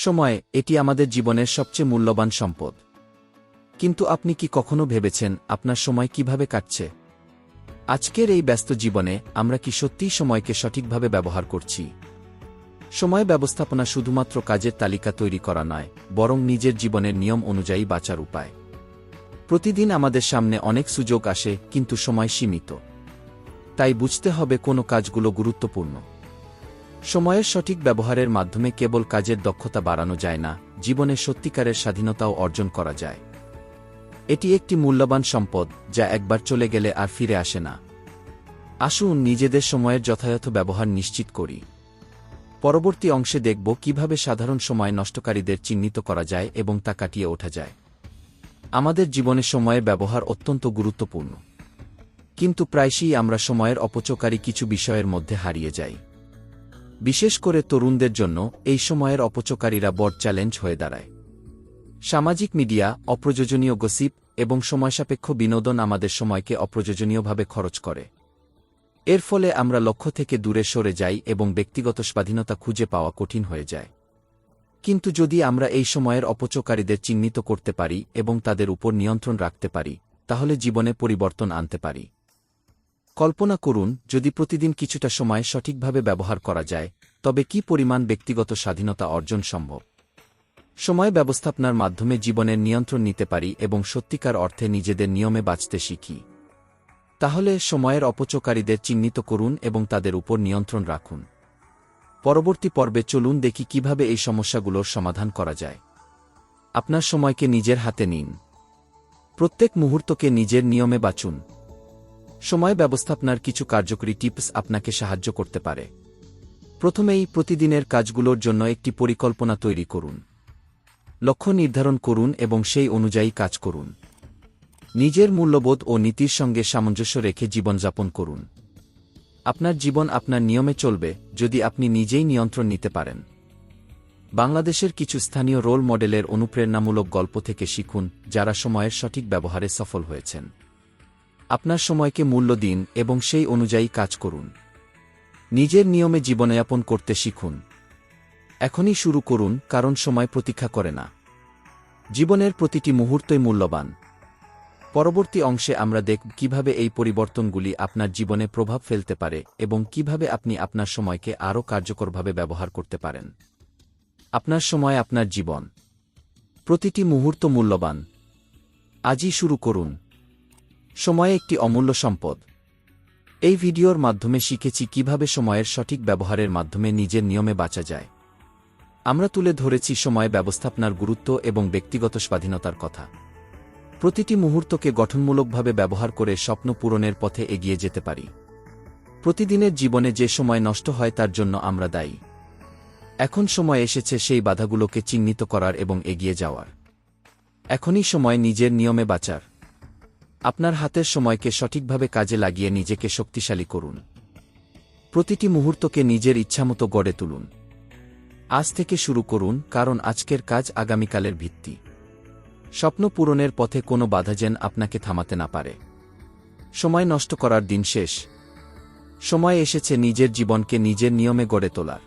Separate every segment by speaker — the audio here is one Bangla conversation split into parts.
Speaker 1: সময়, এটি আমাদের জীবনের সবচেয়ে মূল্যবান সম্পদ। কিন্তু আপনি কি কখনো ভেবেছেন আপনার সময় কিভাবে কাটছে? আজকের এই ব্যস্ত জীবনে আমরা কি সত্যিই সময়কে সঠিকভাবে ব্যবহার করছি? সময় ব্যবস্থাপনা শুধুমাত্র কাজের তালিকা তৈরি করা নয়, বরং নিজের জীবনের নিয়ম অনুযায়ী বাঁচার উপায়। প্রতিদিন আমাদের সামনে অনেক সুযোগ আসে, কিন্তু সময় সীমিত। তাই বুঝতে হবে কোন কাজগুলো গুরুত্বপূর্ণ। সময়ের সঠিক ব্যবহারের মাধ্যমে কেবল কাজের দক্ষতা বাড়ানো যায় না, জীবনে সত্যিকারের স্বাধীনতাও অর্জন করা যায়। এটি একটি মূল্যবান সম্পদ, যা একবার চলে গেলে আর ফিরে আসে না। আসুন নিজেদের সময়ের যথাযথ ব্যবহার নিশ্চিত করি। পরবর্তী অংশে দেখব কিভাবে সাধারণ সময় নষ্টকারীদের চিহ্নিত করা যায় এবং তা কাটিয়ে ওঠা যায়। আমাদের জীবনে সময়ের ব্যবহার অত্যন্ত গুরুত্বপূর্ণ। কিন্তু প্রায়শই আমরা সময়ের অপচয়কারী কিছু বিষয়ের মধ্যে হারিয়ে যাই। বিশেষ করে তরুণদের জন্য এই সময়ের অপচয়কারীরা বড় চ্যালেঞ্জ হয়ে দাঁড়ায়। সামাজিক মিডিয়া, অপ্রয়োজনীয় গসিপ এবং সময়সাপেক্ষ বিনোদন আমাদের সময়কে অপ্রয়োজনীয়ভাবে খরচ করে। এর ফলে আমরা লক্ষ্য থেকে দূরে সরে যাই এবং ব্যক্তিগত স্বাধীনতা খুঁজে পাওয়া কঠিন হয়ে যায়। কিন্তু যদি আমরা এই সময়ের অপচয়কারীদের চিহ্নিত করতে পারি এবং তাদের উপর নিয়ন্ত্রণ রাখতে পারি, তাহলে জীবনে পরিবর্তন আনতে পারি। কল্পনা করুন, যদি প্রতিদিন কিছুটা সময় সঠিকভাবে ব্যবহার করা যায়, তবে কি পরিমাণ ব্যক্তিগত স্বাধীনতা অর্জন সম্ভব। সময় ব্যবস্থাপনার মাধ্যমে জীবনের নিয়ন্ত্রণ নিতে পারি এবং সত্যিকার অর্থে নিজেদের নিয়মে বাঁচতে শিখি। তাহলে সময়ের অপচয়কারীদের চিহ্নিত করুন এবং তাদের উপর নিয়ন্ত্রণ রাখুন। পরবর্তী পর্বে চলুন দেখি কিভাবে এই সমস্যাগুলোর সমাধান করা যায়। আপনার সময়কে নিজের হাতে নিন। প্রত্যেক মুহূর্তকে নিজের নিয়মে বাঁচুন। সময় ব্যবস্থাপনার কিছু কার্যকরী টিপস আপনাকে সাহায্য করতে পারে। প্রথমেই, প্রতিদিনের কাজগুলোর জন্য একটি পরিকল্পনা তৈরি করুন। লক্ষ্য নির্ধারণ করুন এবং সেই অনুযায়ী কাজ করুন। নিজের মূল্যবোধ ও নীতির সঙ্গে সামঞ্জস্য রেখে জীবনযাপন করুন। আপনার জীবন আপনার নিয়মে চলবে যদি আপনি নিজেই নিয়ন্ত্রণ নিতে পারেন। বাংলাদেশের কিছু স্থানীয় রোল মডেলের অনুপ্রেরণামূলক গল্প থেকে শিখুন, যারা সময়ের সঠিক ব্যবহারে সফল হয়েছেন। আপনার সময়কে মূল্য দিন এবং সেই অনুযায়ী কাজ করুন। নিজের নিয়মে জীবনযাপন করতে শিখুন। এখনই শুরু করুন, কারণ সময় প্রতীক্ষা করে না। জীবনের প্রতিটি মুহূর্তই মূল্যবান। পরবর্তী অংশে আমরা দেখব কিভাবে এই পরিবর্তনগুলি আপনার জীবনে প্রভাব ফেলতে পারে এবং কিভাবে আপনি আপনার সময়কে আরও কার্যকরভাবে ব্যবহার করতে পারেন। আপনার সময় আপনার জীবন। প্রতিটি মুহূর্ত মূল্যবান। আজই শুরু করুন। সময় একটি অমূল্য সম্পদ। এই ভিডিওর মাধ্যমে শিখেছি কিভাবে সময়ের সঠিক ব্যবহারের মাধ্যমে নিজের নিয়মে বাঁচা যায়। আমরা তুলে ধরেছি সময় ব্যবস্থাপনার গুরুত্ব এবং ব্যক্তিগত স্বাধীনতার কথা। প্রতিটি মুহূর্তকে গঠনমূলকভাবে ব্যবহার করে স্বপ্ন পূরণের পথে এগিয়ে যেতে পারি। প্রতিদিনের জীবনে যে সময় নষ্ট হয় তার জন্য আমরা দায়ী। এখন সময় এসেছে সেই বাধাগুলোকে চিহ্নিত করার এবং এগিয়ে যাওয়ার। এখনই সময় নিজের নিয়মে বাঁচার। আপনার হাতের সময়কে সঠিকভাবে কাজে লাগিয়ে নিজেকে শক্তিশালী করুন। প্রতিটি মুহূর্তকে নিজের ইচ্ছামতো গড়ে তুলুন। আজ থেকে শুরু করুন, কারণ আজকের কাজ আগামীকালের ভিত্তি। স্বপ্ন পূরণের পথে কোনো বাধা যেন আপনাকে থামাতে না পারে। সময় নষ্ট করার দিন শেষ। সময় এসেছে নিজের জীবনকে নিজের নিয়মে গড়ে তোলার।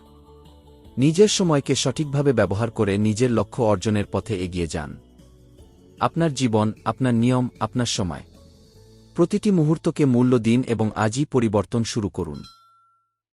Speaker 1: নিজের সময়কে সঠিকভাবে ব্যবহার করে নিজের লক্ষ্য অর্জনের পথে এগিয়ে যান। আপনার জীবন, আপনার নিয়ম, আপনার সময়। প্রতিটি মুহূর্তকে মূল্য দিন এবং আজই পরিবর্তন শুরু করুন।